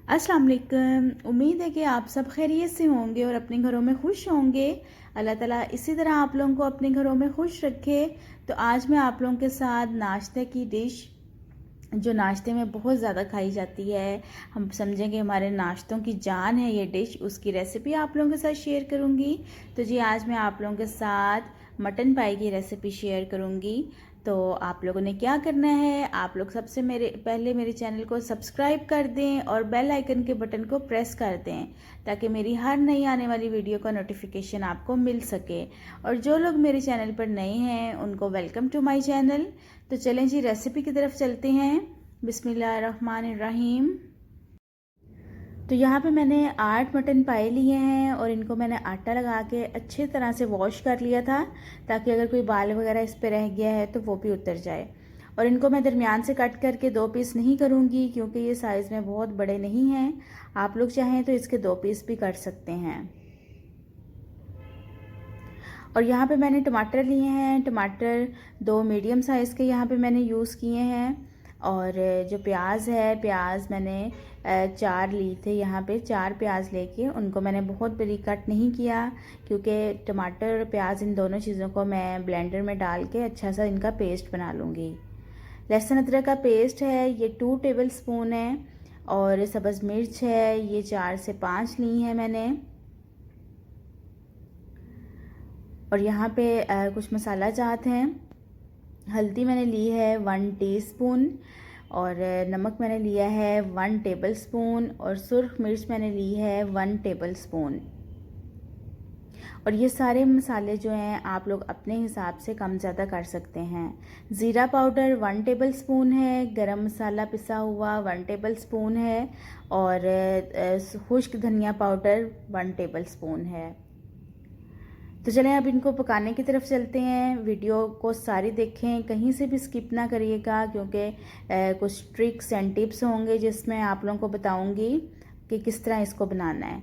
अस्सलाम वालेकुम। उम्मीद है कि आप सब खैरियत से होंगे और अपने घरों में खुश होंगे। अल्लाह ताला इसी तरह आप लोगों को अपने घरों में खुश रखे। तो आज मैं आप लोगों के साथ नाश्ते की डिश जो नाश्ते में बहुत ज़्यादा खाई जाती है, हम समझें कि हमारे नाश्तों की जान है ये डिश, उसकी रेसिपी आप लोगों के साथ शेयर करूँगी। तो जी आज मैं आप लोगों के साथ मटन पाई की रेसिपी शेयर करूँगी। तो आप लोगों ने क्या करना है, आप लोग सबसे पहले मेरे चैनल को सब्सक्राइब कर दें और बेल आइकन के बटन को प्रेस कर दें ताकि मेरी हर नई आने वाली वीडियो का नोटिफिकेशन आपको मिल सके। और जो लोग मेरे चैनल पर नए हैं उनको वेलकम टू माय चैनल। तो चलें जी रेसिपी की तरफ चलते हैं। बिस्मिल्लाहिर्रहमानिर्रहीम। तो यहाँ पे मैंने 8 मटन पाए लिए हैं और इनको मैंने आटा लगा के अच्छे तरह से वॉश कर लिया था ताकि अगर कोई बाल वगैरह इस पर रह गया है तो वो भी उतर जाए। और इनको मैं दरमियान से कट करके 2 पीस नहीं करूँगी क्योंकि ये साइज़ में बहुत बड़े नहीं हैं। आप लोग चाहें तो इसके 2 पीस भी कर सकते हैं। और यहाँ पे मैंने टमाटर लिए हैं, टमाटर 2 मीडियम साइज़ के यहाँ पे मैंने यूज़ किए हैं। और जो प्याज है, प्याज मैंने 4 ली थे, यहाँ पे 4 प्याज लेके उनको मैंने बहुत बारीक कट नहीं किया क्योंकि टमाटर और प्याज इन दोनों चीज़ों को मैं ब्लेंडर में डाल के अच्छा सा इनका पेस्ट बना लूँगी। लहसुन अदरक का पेस्ट है, ये 2 टेबल स्पून है। और सब्ज़ मिर्च है, ये 4 से 5 ली है मैंने। और यहाँ पे कुछ मसाला जात हैं। हल्दी मैंने ली है 1 टीस्पून और नमक मैंने लिया है 1 टेबल स्पून और सुर्ख मिर्च मैंने ली है 1 टेबल स्पून। और ये सारे मसाले जो हैं आप लोग अपने हिसाब से कम ज़्यादा कर सकते हैं। ज़ीरा पाउडर 1 टेबल स्पून है, गरम मसाला पिसा हुआ 1 टेबल स्पून है और खुश्क धनिया पाउडर 1 टेबल स्पून है। तो चलें अब इनको पकाने की तरफ चलते हैं। वीडियो को सारी देखें, कहीं से भी स्किप ना करिएगा क्योंकि कुछ ट्रिक्स एंड टिप्स होंगे जिसमें आप लोगों को बताऊंगी कि किस तरह इसको बनाना है।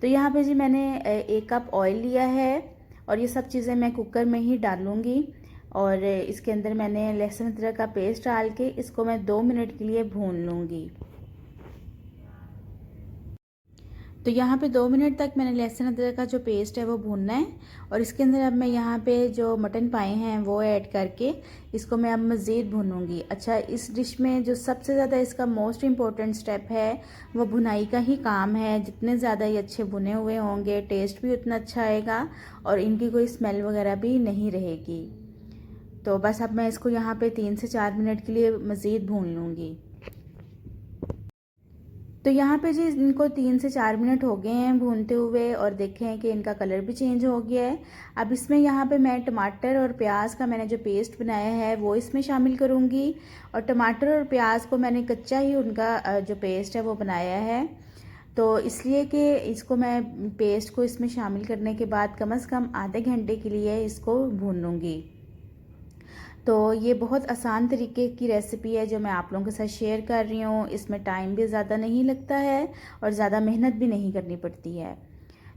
तो यहाँ पे जी मैंने 1 कप ऑयल लिया है और ये सब चीज़ें मैं कुकर में ही डालूँगी। और इसके अंदर मैंने लहसुन अदरक का पेस्ट डाल के इसको मैं 2 मिनट के लिए भून लूँगी। तो यहाँ पे 2 मिनट तक मैंने लहसुन अदरक का जो पेस्ट है वो भूनना है। और इसके अंदर अब मैं यहाँ पे जो मटन पाए हैं वो ऐड करके इसको मैं अब मज़ीद भूनूंगी। अच्छा, इस डिश में जो सबसे ज़्यादा इसका मोस्ट इम्पॉर्टेंट स्टेप है वो भुनाई का ही काम है। जितने ज़्यादा ये अच्छे भुने हुए होंगे टेस्ट भी उतना अच्छा आएगा और इनकी कोई स्मेल वगैरह भी नहीं रहेगी। तो बस अब मैं इसको यहाँ पर 3 से 4 मिनट के लिए मज़ीद भून लूँगी। तो यहाँ पे जी इनको 3 से 4 मिनट हो गए हैं भूनते हुए और देखें हैं कि इनका कलर भी चेंज हो गया है। अब इसमें यहाँ पे मैं टमाटर और प्याज का मैंने जो पेस्ट बनाया है वो इसमें शामिल करूँगी। और टमाटर और प्याज को मैंने कच्चा ही उनका जो पेस्ट है वो बनाया है। तो इसलिए कि इसको मैं पेस्ट को इसमें शामिल करने के बाद कम से कम आधे घंटे के लिए इसको भून लूँगी। तो ये बहुत आसान तरीके की रेसिपी है जो मैं आप लोगों के साथ शेयर कर रही हूँ। इसमें टाइम भी ज़्यादा नहीं लगता है और ज़्यादा मेहनत भी नहीं करनी पड़ती है।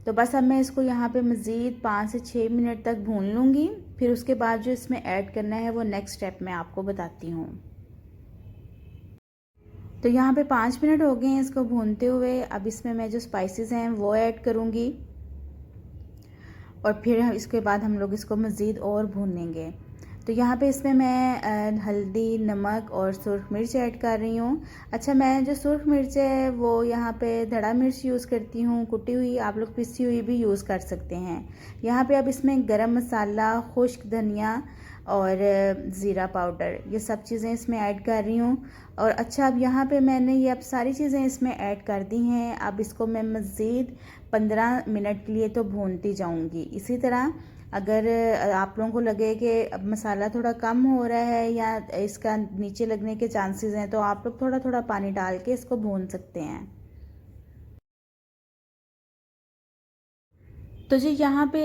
तो बस अब मैं इसको यहाँ पे मज़ीद 5 से 6 मिनट तक भून लूँगी। फिर उसके बाद जो इसमें ऐड करना है वो नेक्स्ट स्टेप मैं आपको बताती हूँ। तो यहाँ पे 5 मिनट हो गए हैं इसको भूनते हुए। अब इसमें मैं जो स्पाइसेस हैं वो ऐड करूँगी और फिर इसके बाद हम लोग इसको मज़ीद और भूनेंगे। तो यहाँ पे इसमें मैं हल्दी, नमक और सुर्ख मिर्च ऐड कर रही हूँ। अच्छा, मैं जो सुर्ख मिर्च है वो यहाँ पे धड़ा मिर्च यूज़ करती हूँ, कुटी हुई। आप लोग पिसी हुई भी यूज़ कर सकते हैं। यहाँ पे अब इसमें गरम मसाला, खुश्क धनिया और ज़ीरा पाउडर ये सब चीज़ें इसमें ऐड कर रही हूँ। और अच्छा, अब यहाँ पे मैंने ये अब सारी चीज़ें इसमें ऐड कर दी हैं। अब इसको मैं मज़ीद 15 मिनट के लिए तो भूनती जाऊँगी। इसी तरह अगर आप लोगों को लगे कि अब मसाला थोड़ा कम हो रहा है या इसका नीचे लगने के चांसेस हैं तो आप लोग थोड़ा थोड़ा पानी डाल के इसको भून सकते हैं। तो जी यहाँ पे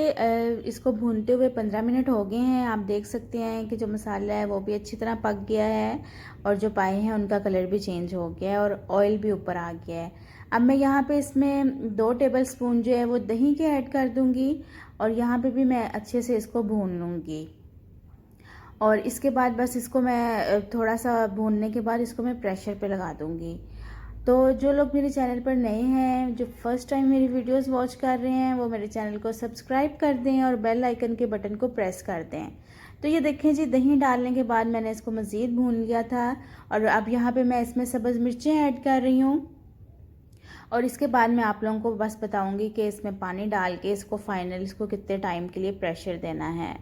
इसको भूनते हुए 15 मिनट हो गए हैं। आप देख सकते हैं कि जो मसाला है वो भी अच्छी तरह पक गया है और जो पाए हैं उनका कलर भी चेंज हो गया है और ऑयल भी ऊपर आ गया है। अब मैं यहाँ पे इसमें 2 टेबल स्पून जो है वो दही के ऐड कर दूँगी और यहाँ पे भी मैं अच्छे से इसको भून लूँगी। और इसके बाद बस इसको मैं थोड़ा सा भूनने के बाद इसको मैं प्रेशर पे लगा दूँगी। तो जो लोग मेरे चैनल पर नए हैं, जो फर्स्ट टाइम मेरी वीडियोस वॉच कर रहे हैं, वो मेरे चैनल को सब्सक्राइब कर दें और बेल आइकन के बटन को प्रेस कर दें। तो ये देखें जी, दही डालने के बाद मैंने इसको मज़ीद भून लिया था और अब यहाँ पे मैं इसमें सब्ज़ मिर्चें ऐड कर रही हूँ। और इसके बाद मैं आप लोगों को बस बताऊँगी कि इसमें पानी डाल के इसको फाइनल इसको कितने टाइम के लिए प्रेशर देना है।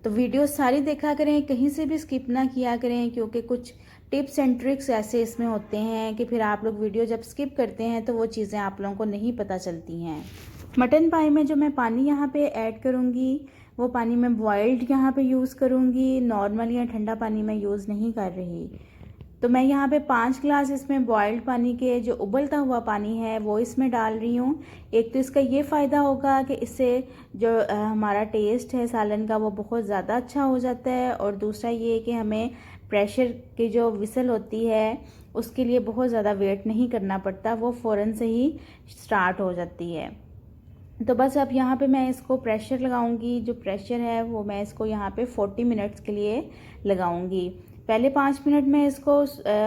तो वीडियो सारी देखा करें, कहीं से भी स्किप ना किया करें, क्योंकि कुछ टिप्स एंड ट्रिक्स ऐसे इसमें होते हैं कि फिर आप लोग वीडियो जब स्किप करते हैं तो वो चीज़ें आप लोगों को नहीं पता चलती हैं। मटन पाई में जो मैं पानी यहाँ पे ऐड करूँगी वो पानी मैं बॉइल्ड यहाँ पे यूज़ करूँगी, नॉर्मल या ठंडा पानी मैं यूज़ नहीं कर रही। तो मैं यहाँ पे 5 ग्लास इसमें बॉइल्ड पानी के जो उबलता हुआ पानी है वो इसमें डाल रही हूँ। एक तो इसका ये फ़ायदा होगा कि इससे जो हमारा टेस्ट है सालन का वो बहुत ज़्यादा अच्छा हो जाता है, और दूसरा ये कि हमें प्रेशर की जो विसल होती है उसके लिए बहुत ज़्यादा वेट नहीं करना पड़ता, वो फ़ौरन से ही स्टार्ट हो जाती है। तो बस अब यहाँ पे मैं इसको प्रेशर लगाऊंगी, जो प्रेशर है वो मैं इसको यहाँ पे 40 मिनट्स के लिए लगाऊंगी। पहले 5 मिनट में इसको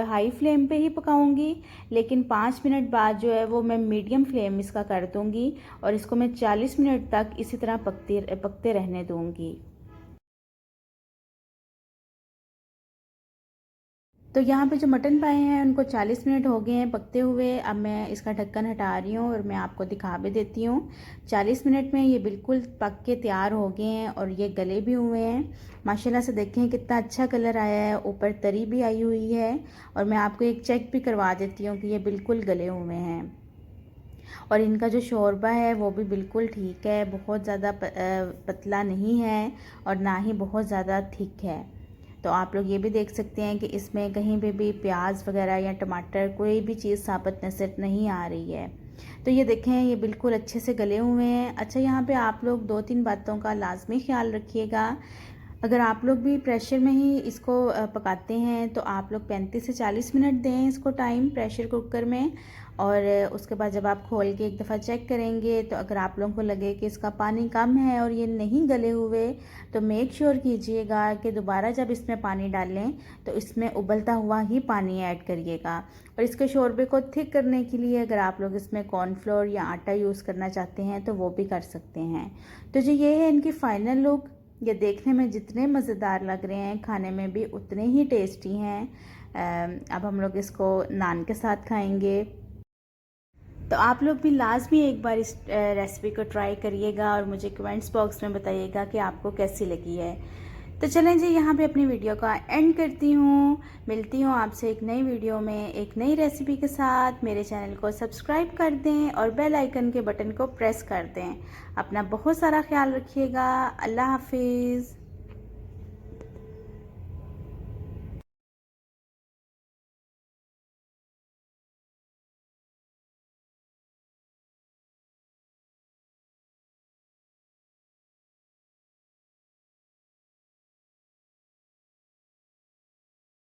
हाई फ्लेम पे ही पकाऊंगी, लेकिन 5 मिनट बाद जो है वो मैं मीडियम फ्लेम इसका कर दूंगी और इसको मैं 40 मिनट तक इसी तरह पकते रहने दूंगी। तो यहाँ पे जो मटन पाए हैं उनको 40 मिनट हो गए हैं पकते हुए। अब मैं इसका ढक्कन हटा रही हूँ और मैं आपको दिखा भी देती हूँ। 40 मिनट में ये बिल्कुल पक के तैयार हो गए हैं और ये गले भी हुए हैं। माशाल्लाह से देखें कितना अच्छा कलर आया है, ऊपर तरी भी आई हुई है। और मैं आपको एक चेक भी करवा देती हूँ कि ये बिल्कुल गले हुए हैं। और इनका जो शोरबा है वो भी बिल्कुल ठीक है, बहुत ज़्यादा पतला नहीं है और ना ही बहुत ज़्यादा थिक है। तो आप लोग ये भी देख सकते हैं कि इसमें कहीं पे भी प्याज वगैरह या टमाटर कोई भी चीज़ साबुत नज़र नहीं आ रही है। तो ये देखें ये बिल्कुल अच्छे से गले हुए हैं। अच्छा, यहाँ पे आप लोग 2-3 बातों का लाजमी ख्याल रखिएगा। अगर आप लोग भी प्रेशर में ही इसको पकाते हैं तो आप लोग 35 से 40 मिनट दें इसको टाइम प्रेशर कुकर में। और उसके बाद जब आप खोल के एक दफ़ा चेक करेंगे तो अगर आप लोगों को लगे कि इसका पानी कम है और ये नहीं गले हुए तो मेक श्योर कीजिएगा कि दोबारा जब इसमें पानी डालें तो इसमें उबलता हुआ ही पानी ऐड करिएगा। और इसके शोरबे को थिक करने के लिए अगर आप लोग इसमें कॉर्नफ्लोर या आटा यूज़ करना चाहते हैं तो वो भी कर सकते हैं। तो जो ये है इनकी फ़ाइनल लुक। ये देखने में जितने मज़ेदार लग रहे हैं खाने में भी उतने ही टेस्टी हैं। अब हम लोग इसको नान के साथ खाएंगे। तो आप लोग भी लाजमी एक बार इस रेसिपी को ट्राई करिएगा और मुझे कमेंट्स बॉक्स में बताइएगा कि आपको कैसी लगी है। तो चलें जी, यहाँ पे अपनी वीडियो का एंड करती हूँ। मिलती हूँ आपसे एक नई वीडियो में एक नई रेसिपी के साथ। मेरे चैनल को सब्सक्राइब कर दें और बेल आइकन के बटन को प्रेस कर दें। अपना बहुत सारा ख्याल रखिएगा। अल्लाह हाफिज़।